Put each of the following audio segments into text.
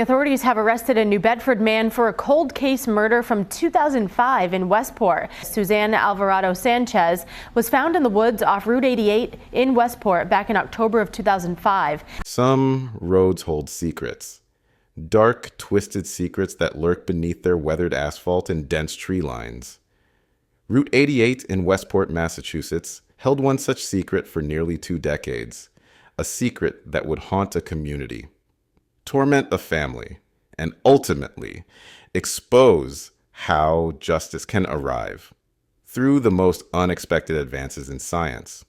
Authorities have arrested a New Bedford man for a cold case murder from 2005 in Westport. Suzanne Alvarado Sanchez was found in the woods off Route 88 in Westport back in October of 2005. Some roads hold secrets. Dark, twisted secrets that lurk beneath their weathered asphalt and dense tree lines. Route 88 in Westport, Massachusetts, held one such secret for nearly 2 decades. A secret that would haunt a community, torment a family, and ultimately expose how justice can arrive through the most unexpected advances in science.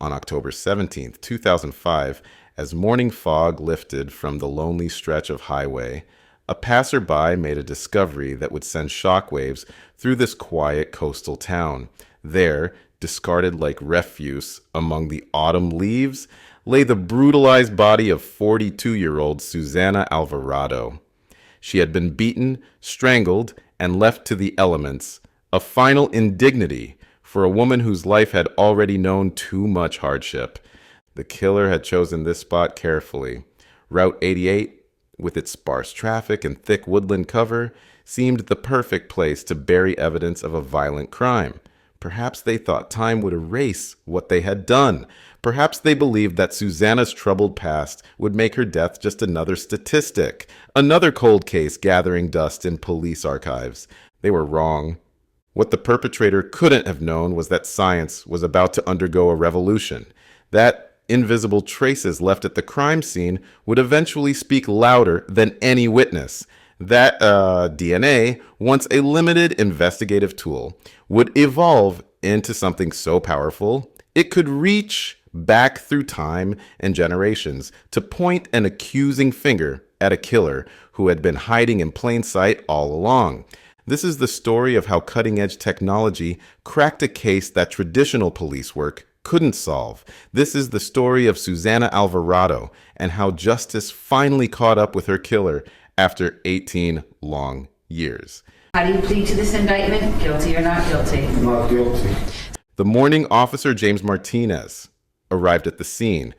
On October 17, 2005, as morning fog lifted from the lonely stretch of highway, a passerby made a discovery that would send shockwaves through this quiet coastal town. There, discarded like refuse among the autumn leaves, lay the brutalized body of 42-year-old Susana Alvarado. She had been beaten, strangled, and left to the elements, a final indignity for a woman whose life had already known too much hardship. The killer had chosen this spot carefully. Route 88, with its sparse traffic and thick woodland cover, seemed the perfect place to bury evidence of a violent crime. Perhaps they thought time would erase what they had done. Perhaps they believed that Susana's troubled past would make her death just another statistic, another cold case gathering dust in police archives. They were wrong. What the perpetrator couldn't have known was that science was about to undergo a revolution, that invisible traces left at the crime scene would eventually speak louder than any witness. That DNA, once a limited investigative tool, would evolve into something so powerful it could reach back through time and generations to point an accusing finger at a killer who had been hiding in plain sight all along. This is the story of how cutting-edge technology cracked a case that traditional police work couldn't solve. This is the story of Susana Alvarado and how justice finally caught up with her killer after 18 long years. How do you plead to this indictment? Guilty or not guilty? Not guilty. The morning Officer James Martinez arrived at the scene.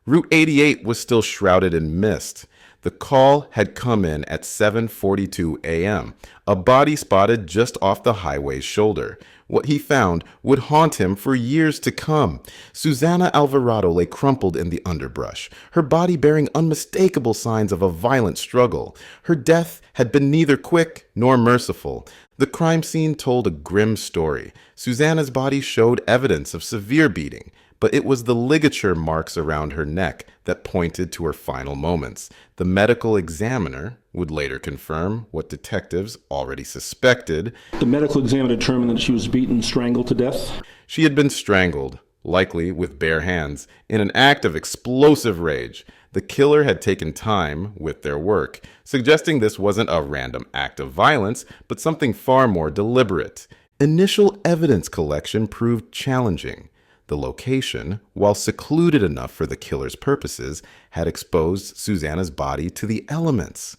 Route 88 was still shrouded in mist. The call had come in at 7:42 a.m. A body spotted just off the highway's shoulder. What he found would haunt him for years to come. Susana Alvarado lay crumpled in the underbrush, her body bearing unmistakable signs of a violent struggle. Her death had been neither quick nor merciful. The crime scene told a grim story. Susana's body showed evidence of severe beating, but it was the ligature marks around her neck that pointed to her final moments. The medical examiner would later confirm what detectives already suspected. The medical examiner determined that she was beaten and strangled to death. She had been strangled, likely with bare hands, in an act of explosive rage. The killer had taken time with their work, suggesting this wasn't a random act of violence, but something far more deliberate. Initial evidence collection proved challenging. The location, while secluded enough for the killer's purposes, had exposed Susana's body to the elements.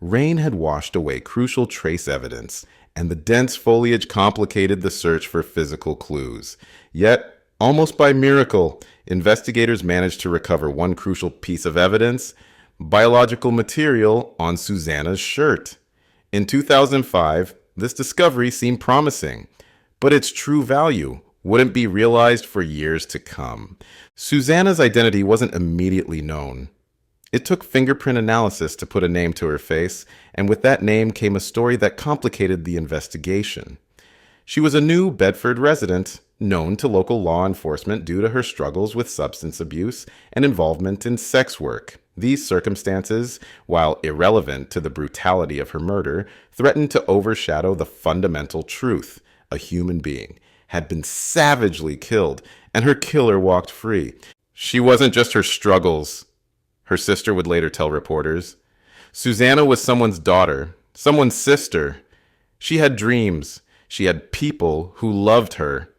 Rain had washed away crucial trace evidence, and the dense foliage complicated the search for physical clues. Yet, almost by miracle, investigators managed to recover one crucial piece of evidence: biological material on Susana's shirt. In 2005, this discovery seemed promising, but its true value wouldn't be realized for years to come. Susana's identity wasn't immediately known. It took fingerprint analysis to put a name to her face, and with that name came a story that complicated the investigation. She was a New Bedford resident, known to local law enforcement due to her struggles with substance abuse and involvement in sex work. These circumstances, while irrelevant to the brutality of her murder, threatened to overshadow the fundamental truth: a human being had been savagely killed, and her killer walked free. She wasn't just her struggles, her sister would later tell reporters. Susana was someone's daughter, someone's sister. She had dreams. She had people who loved her.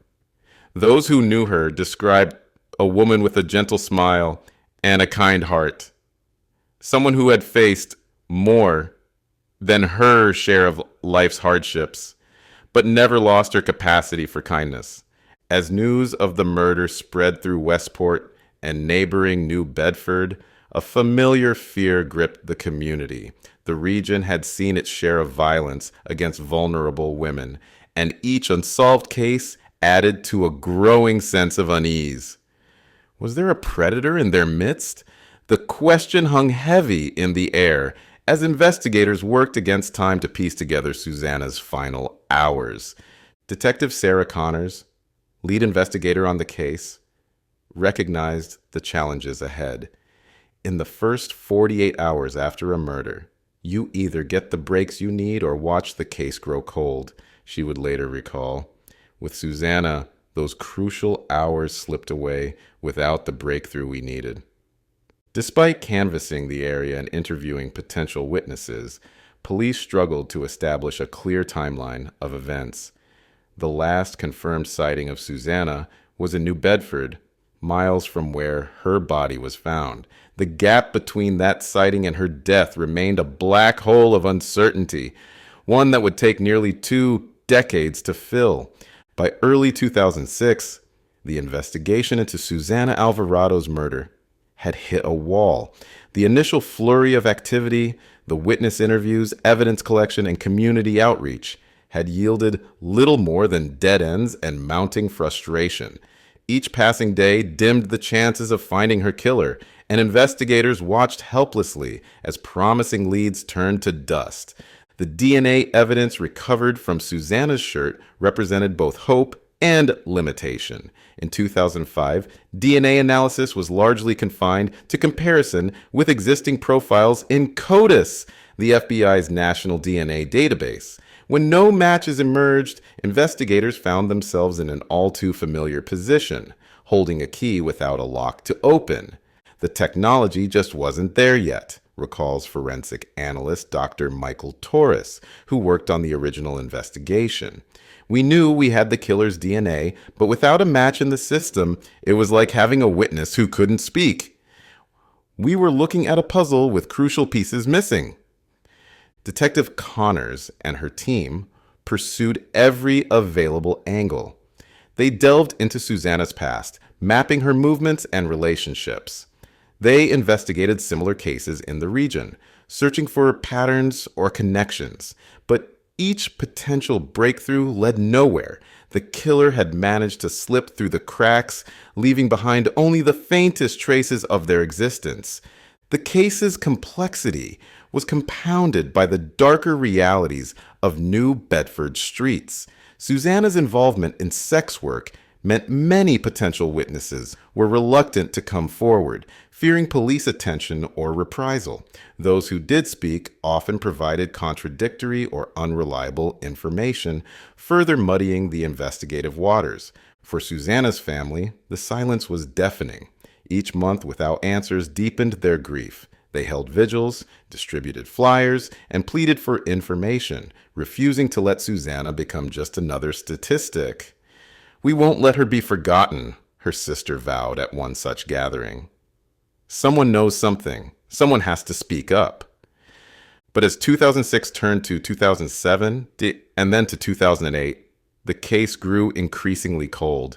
Those who knew her described a woman with a gentle smile and a kind heart. Someone who had faced more than her share of life's hardships, but never lost her capacity for kindness. As news of the murder spread through Westport and neighboring New Bedford, A familiar fear gripped the community. The region had seen its share of violence against vulnerable women, and each unsolved case added to a growing sense of unease. Was there a predator in their midst? The question hung heavy in the air as investigators worked against time to piece together Susanna's final hours. Detective Sarah Connors, lead investigator on the case, recognized the challenges ahead. In the first 48 hours after a murder, you either get the breaks you need or watch the case grow cold, she would later recall. With Susanna, those crucial hours slipped away without the breakthrough we needed. Despite canvassing the area and interviewing potential witnesses, police struggled to establish a clear timeline of events. The last confirmed sighting of Susanna was in New Bedford, miles from where her body was found. The gap between that sighting and her death remained a black hole of uncertainty, one that would take nearly 2 decades to fill. By early 2006, the investigation into Susanna Alvarado's murder had hit a wall. The initial flurry of activity, the witness interviews, evidence collection, and community outreach had yielded little more than dead ends and mounting frustration. Each passing day dimmed the chances of finding her killer, and investigators watched helplessly as promising leads turned to dust. The DNA evidence recovered from Susanna's shirt represented both hope and limitation. In 2005, DNA analysis was largely confined to comparison with existing profiles in CODIS, the FBI's national DNA database. When no matches emerged, investigators found themselves in an all too familiar position, holding a key without a lock to open. The technology just wasn't there yet, recalls forensic analyst Dr. Michael Torres, who worked on the original investigation. We knew we had the killer's DNA, but without a match in the system, it was like having a witness who couldn't speak. We were looking at a puzzle with crucial pieces missing. Detective Connors and her team pursued every available angle. They delved into Susanna's past, mapping her movements and relationships. They investigated similar cases in the region, searching for patterns or connections, but each potential breakthrough led nowhere. The killer had managed to slip through the cracks, leaving behind only the faintest traces of their existence. The case's complexity was compounded by the darker realities of New Bedford streets. Susanna's involvement in sex work meant many potential witnesses were reluctant to come forward, fearing police attention or reprisal. Those who did speak often provided contradictory or unreliable information, further muddying the investigative waters. For Susanna's family, the silence was deafening. Each month without answers deepened their grief. They held vigils, distributed flyers, and pleaded for information, refusing to let Susanna become just another statistic. "We won't let her be forgotten," her sister vowed at one such gathering. Someone knows something. Someone has to speak up. But as 2006 turned to 2007 and then to 2008, the case grew increasingly cold.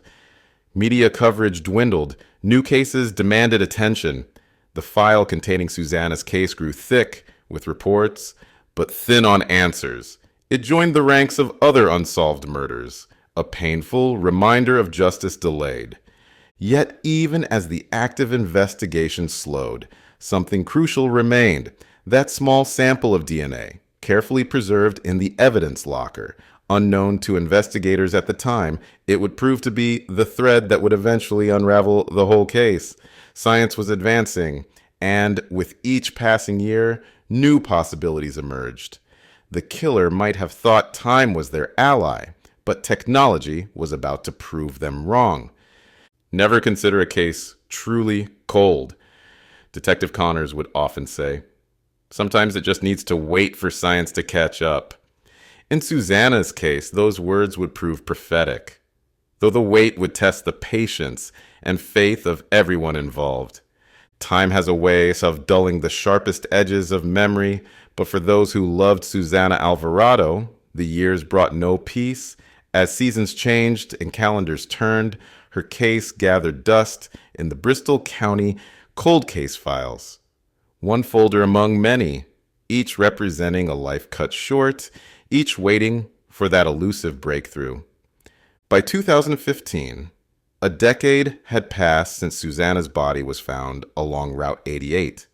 Media coverage dwindled. New cases demanded attention. The file containing Susanna's case grew thick with reports, but thin on answers. It joined the ranks of other unsolved murders, a painful reminder of justice delayed. Yet even as the active investigation slowed, something crucial remained: that small sample of DNA, carefully preserved in the evidence locker. Unknown to investigators at the time, it would prove to be the thread that would eventually unravel the whole case. Science was advancing, and with each passing year, new possibilities emerged. The killer might have thought time was their ally, but technology was about to prove them wrong. Never consider a case truly cold, Detective Connors would often say. Sometimes it just needs to wait for science to catch up. In Susanna's case, those words would prove prophetic, though the wait would test the patience and faith of everyone involved. Time has a way of dulling the sharpest edges of memory, but for those who loved Susanna Alvarado, the years brought no peace. As seasons changed and calendars turned, her case gathered dust in the Bristol County cold case files. One folder among many, each representing a life cut short, each waiting for that elusive breakthrough. By 2015, a decade had passed since Susanna's body was found along Route 88.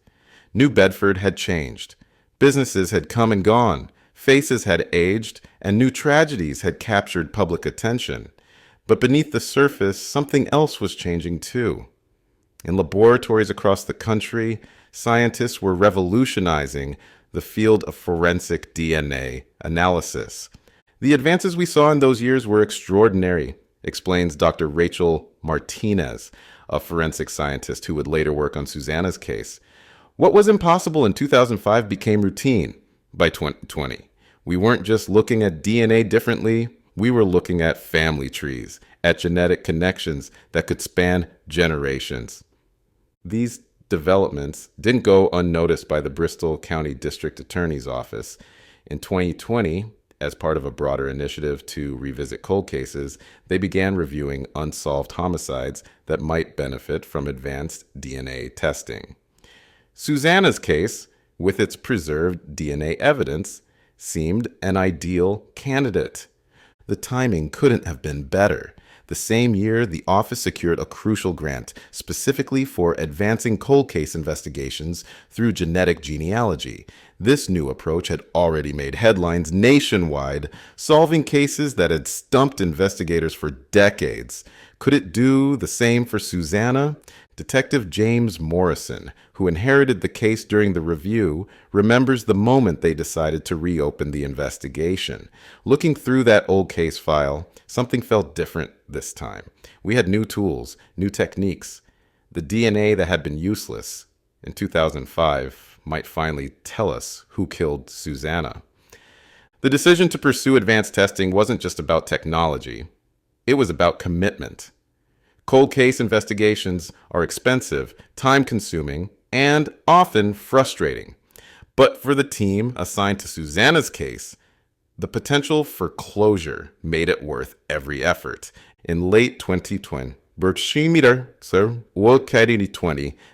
New Bedford had changed. Businesses had come and gone, faces had aged, and new tragedies had captured public attention. But beneath the surface, something else was changing too. In laboratories across the country, scientists were revolutionizing the field of forensic DNA analysis. The advances we saw in those years were extraordinary, explains Dr. Rachel Martinez, a forensic scientist who would later work on Susanna's case. What was impossible in 2005 became routine by 2020. We weren't just looking at DNA differently, we were looking at family trees, at genetic connections that could span generations. These developments didn't go unnoticed by the Bristol County District Attorney's Office. In 2020, as part of a broader initiative to revisit cold cases, they began reviewing unsolved homicides that might benefit from advanced DNA testing. Susanna's case, with its preserved DNA evidence, seemed an ideal candidate. The timing couldn't have been better. The same year, the office secured a crucial grant specifically for advancing cold case investigations through genetic genealogy. This new approach had already made headlines nationwide, solving cases that had stumped investigators for decades. Could it do the same for Susanna? Detective James Morrison, who inherited the case during the review, remembers the moment they decided to reopen the investigation. Looking through that old case file, something felt different this time. We had new tools, new techniques. The DNA that had been useless in 2005 might finally tell us who killed Susanna. The decision to pursue advanced testing wasn't just about technology. It was about commitment. Cold case investigations are expensive, time-consuming, and often frustrating. But for the team assigned to Susanna's case, the potential for closure made it worth every effort. In late 2020,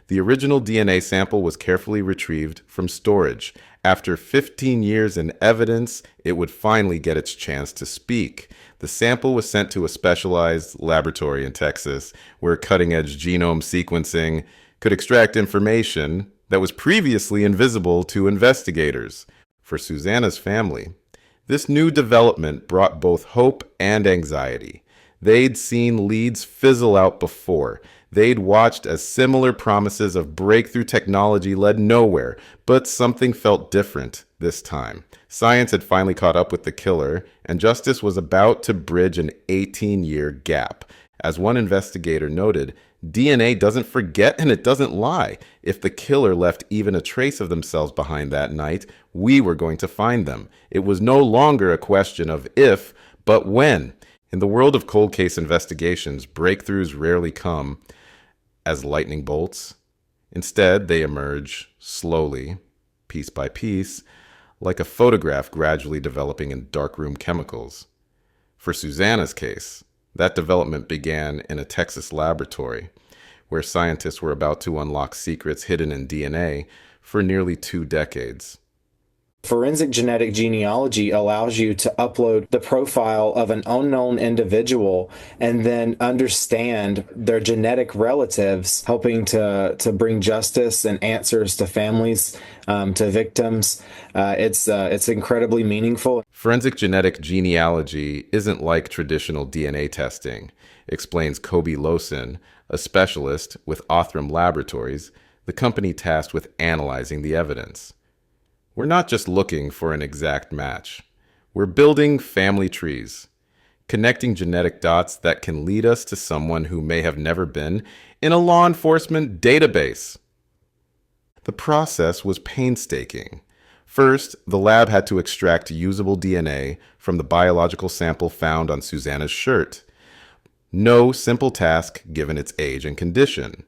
the original DNA sample was carefully retrieved from storage. After 15 years in evidence, it would finally get its chance to speak. The sample was sent to a specialized laboratory in Texas where cutting-edge genome sequencing could extract information that was previously invisible to investigators. For Susanna's family, this new development brought both hope and anxiety. They'd seen leads fizzle out before. They'd watched as similar promises of breakthrough technology led nowhere, but something felt different this time. Science had finally caught up with the killer, and justice was about to bridge an 18-year gap. As one investigator noted, DNA doesn't forget and it doesn't lie. If the killer left even a trace of themselves behind that night, we were going to find them. It was no longer a question of if, but when. In the world of cold case investigations, breakthroughs rarely come as lightning bolts. Instead, they emerge slowly, piece by piece, like a photograph gradually developing in darkroom chemicals. For Susanna's case, that development began in a Texas laboratory where scientists were about to unlock secrets hidden in DNA for nearly 2 decades. Forensic genetic genealogy allows you to upload the profile of an unknown individual and then understand their genetic relatives, helping to bring justice and answers to families, to victims. It's incredibly meaningful. Forensic genetic genealogy isn't like traditional DNA testing, explains Kobe Lawson, a specialist with Othram Laboratories, the company tasked with analyzing the evidence. We're not just looking for an exact match. We're building family trees, connecting genetic dots that can lead us to someone who may have never been in a law enforcement database. The process was painstaking. First, the lab had to extract usable DNA from the biological sample found on Susanna's shirt. No simple task given its age and condition.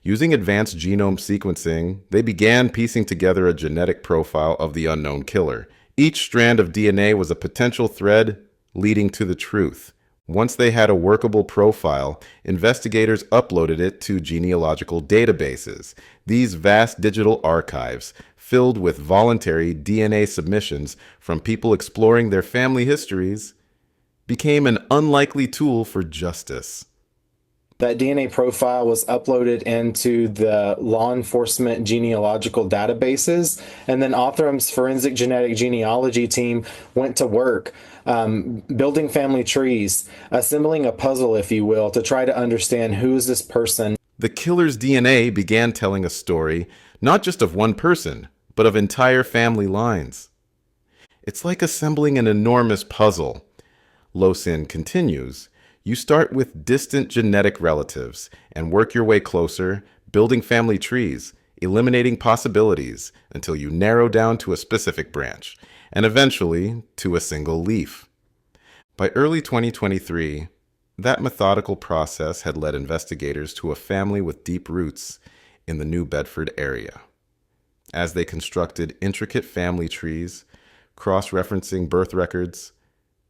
Using advanced genome sequencing, they began piecing together a genetic profile of the unknown killer. Each strand of DNA was a potential thread leading to the truth. Once they had a workable profile, investigators uploaded it to genealogical databases. These vast digital archives, filled with voluntary DNA submissions from people exploring their family histories, became an unlikely tool for justice. That DNA profile was uploaded into the law enforcement genealogical databases, and then Othram's forensic genetic genealogy team went to work building family trees, assembling a puzzle, if you will, to try to understand who is this person. The killer's DNA began telling a story, not just of one person, but of entire family lines. It's like assembling an enormous puzzle. Losin continues. You start with distant genetic relatives and work your way closer, building family trees, eliminating possibilities until you narrow down to a specific branch, and eventually to a single leaf. By early 2023, that methodical process had led investigators to a family with deep roots in the New Bedford area. As they constructed intricate family trees, cross-referencing birth records,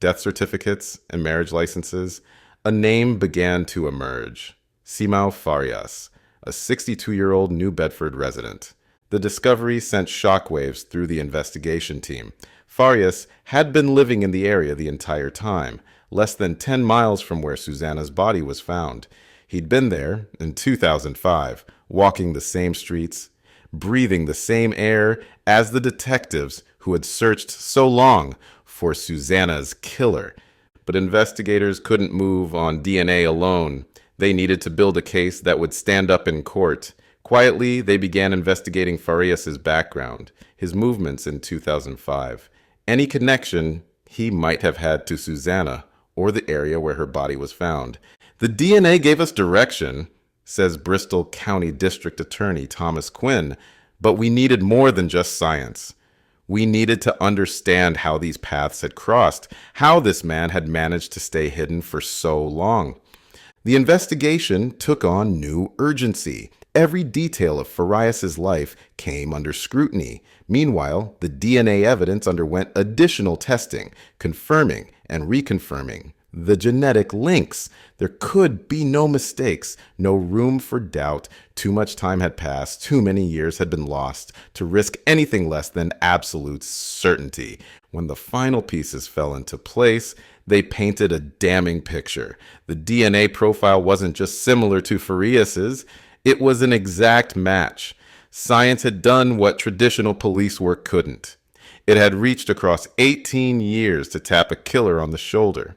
death certificates, and marriage licenses, a name began to emerge. Simão Farias, a 62-year-old New Bedford resident. The discovery sent shockwaves through the investigation team. Farias had been living in the area the entire time, less than 10 miles from where Susanna's body was found. He'd been there in 2005, walking the same streets, breathing the same air as the detectives who had searched so long for Susanna's killer. But investigators couldn't move on DNA alone. They needed to build a case that would stand up in court. Quietly, they began investigating Farias's background, his movements in 2005, any connection he might have had to Susanna or the area where her body was found. The DNA gave us direction, says Bristol County District Attorney Thomas Quinn, but we needed more than just science. We needed to understand how these paths had crossed, how this man had managed to stay hidden for so long. The investigation took on new urgency. Every detail of Farias's life came under scrutiny. Meanwhile, the DNA evidence underwent additional testing, confirming and reconfirming the genetic links. There could be no mistakes, no room for doubt. Too much time had passed, too many years had been lost to risk anything less than absolute certainty. When the final pieces fell into place, they painted a damning picture. The DNA profile wasn't just similar to Farias's, it was an exact match. Science had done what traditional police work couldn't. It had reached across 18 years to tap a killer on the shoulder.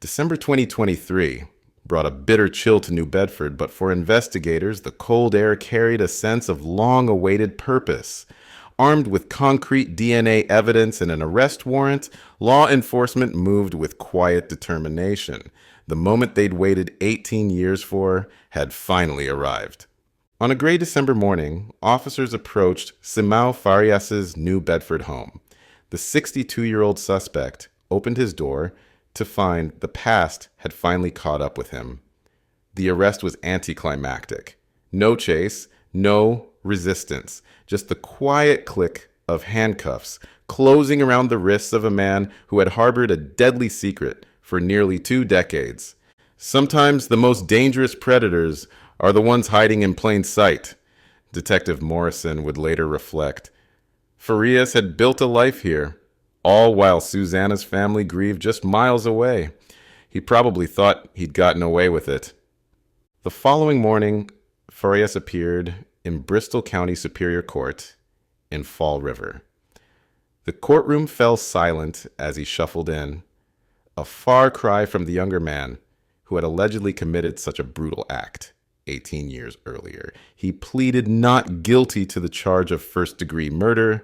December 2023 brought a bitter chill to New Bedford, but for investigators, the cold air carried a sense of long-awaited purpose. Armed with concrete DNA evidence and an arrest warrant, law enforcement moved with quiet determination. The moment they'd waited 18 years for had finally arrived. On a gray December morning, officers approached Simão Farias's New Bedford home. The 62-year-old suspect opened his door to find the past had finally caught up with him. The arrest was anticlimactic. No chase, no resistance, just the quiet click of handcuffs closing around the wrists of a man who had harbored a deadly secret for nearly 2 decades. Sometimes the most dangerous predators are the ones hiding in plain sight, Detective Morrison would later reflect. Farias had built a life here, all while Susanna's family grieved just miles away. He probably thought he'd gotten away with it. The following morning, Farias appeared in Bristol County Superior Court in Fall River. The courtroom fell silent as he shuffled in, a far cry from the younger man who had allegedly committed such a brutal act 18 years earlier. He pleaded not guilty to the charge of first-degree murder,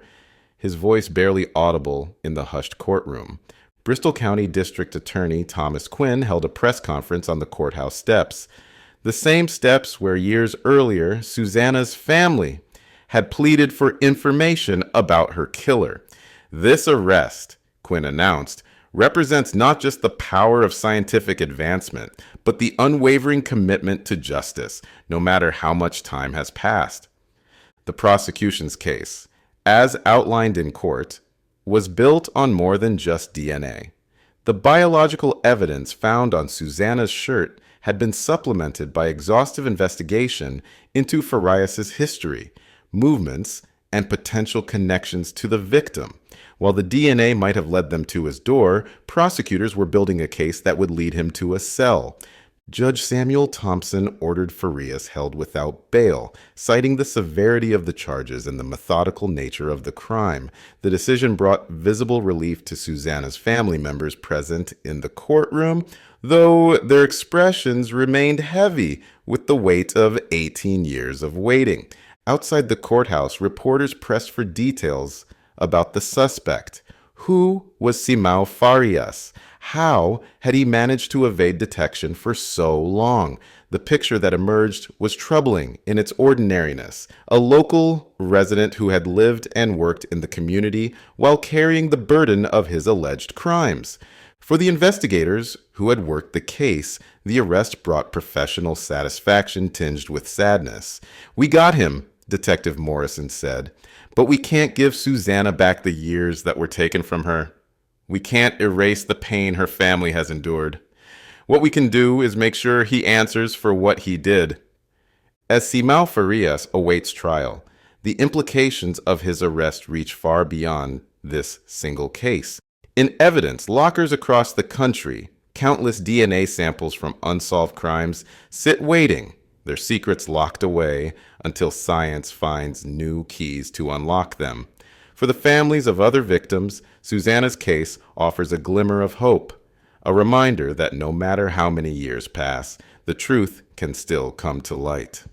his voice barely audible in the hushed courtroom. Bristol County District Attorney Thomas Quinn held a press conference on the courthouse steps, the same steps where years earlier Susanna's family had pleaded for information about her killer. This arrest, Quinn announced, represents not just the power of scientific advancement, but the unwavering commitment to justice, no matter how much time has passed. The prosecution's case, as outlined in court, was built on more than just DNA. The biological evidence found on Susanna's shirt had been supplemented by exhaustive investigation into Farias's history, movements, and potential connections to the victim. While the DNA might have led them to his door, prosecutors were building a case that would lead him to a cell. Judge Samuel Thompson ordered Farias held without bail, citing the severity of the charges and the methodical nature of the crime. The decision brought visible relief to Susanna's family members present in the courtroom, though their expressions remained heavy with the weight of 18 years of waiting. Outside the courthouse, reporters pressed for details about the suspect. Who was Simão Farias? How had he managed to evade detection for so long? The picture that emerged was troubling in its ordinariness. A local resident who had lived and worked in the community while carrying the burden of his alleged crimes. For the investigators who had worked the case, the arrest brought professional satisfaction tinged with sadness. "We got him," Detective Morrison said, "but we can't give Susanna back the years that were taken from her. We can't erase the pain her family has endured. What we can do is make sure he answers for what he did." As Simão Farias awaits trial, the implications of his arrest reach far beyond this single case. In evidence lockers across the country, countless DNA samples from unsolved crimes sit waiting, their secrets locked away until science finds new keys to unlock them. For the families of other victims, Susanna's case offers a glimmer of hope, a reminder that no matter how many years pass, the truth can still come to light.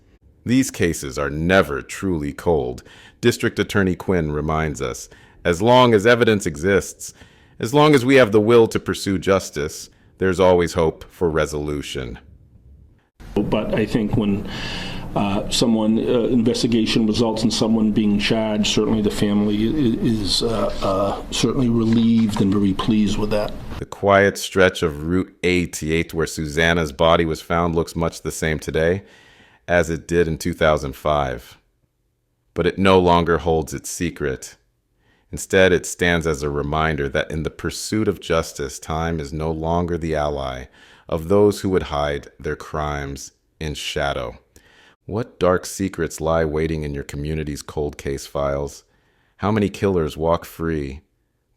These cases are never truly cold. District Attorney Quinn reminds us, as long as evidence exists, as long as we have the will to pursue justice, there's always hope for resolution. But I think when investigation results in someone being charged, certainly the family is certainly relieved and very pleased with that. The quiet stretch of Route 88 where Susanna's body was found looks much the same today as it did in 2005. But it no longer holds its secret. Instead, it stands as a reminder that in the pursuit of justice, time is no longer the ally of those who would hide their crimes in shadow. What dark secrets lie waiting in your community's cold case files? How many killers walk free,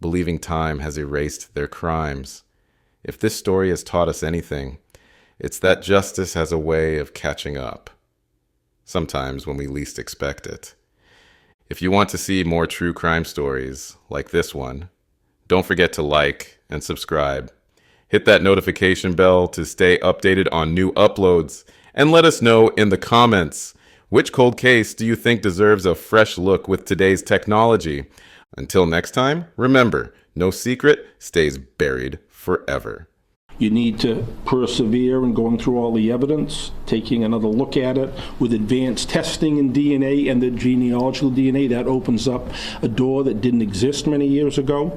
believing time has erased their crimes? If this story has taught us anything, it's that justice has a way of catching up, sometimes when we least expect it. If you want to see more true crime stories like this one, don't forget to like and subscribe. Hit that notification bell to stay updated on new uploads. And let us know in the comments, which cold case do you think deserves a fresh look with today's technology? Until next time, remember, no secret stays buried forever. You need to persevere in going through all the evidence, taking another look at it with advanced testing in DNA and the genealogical DNA. That opens up a door that didn't exist many years ago.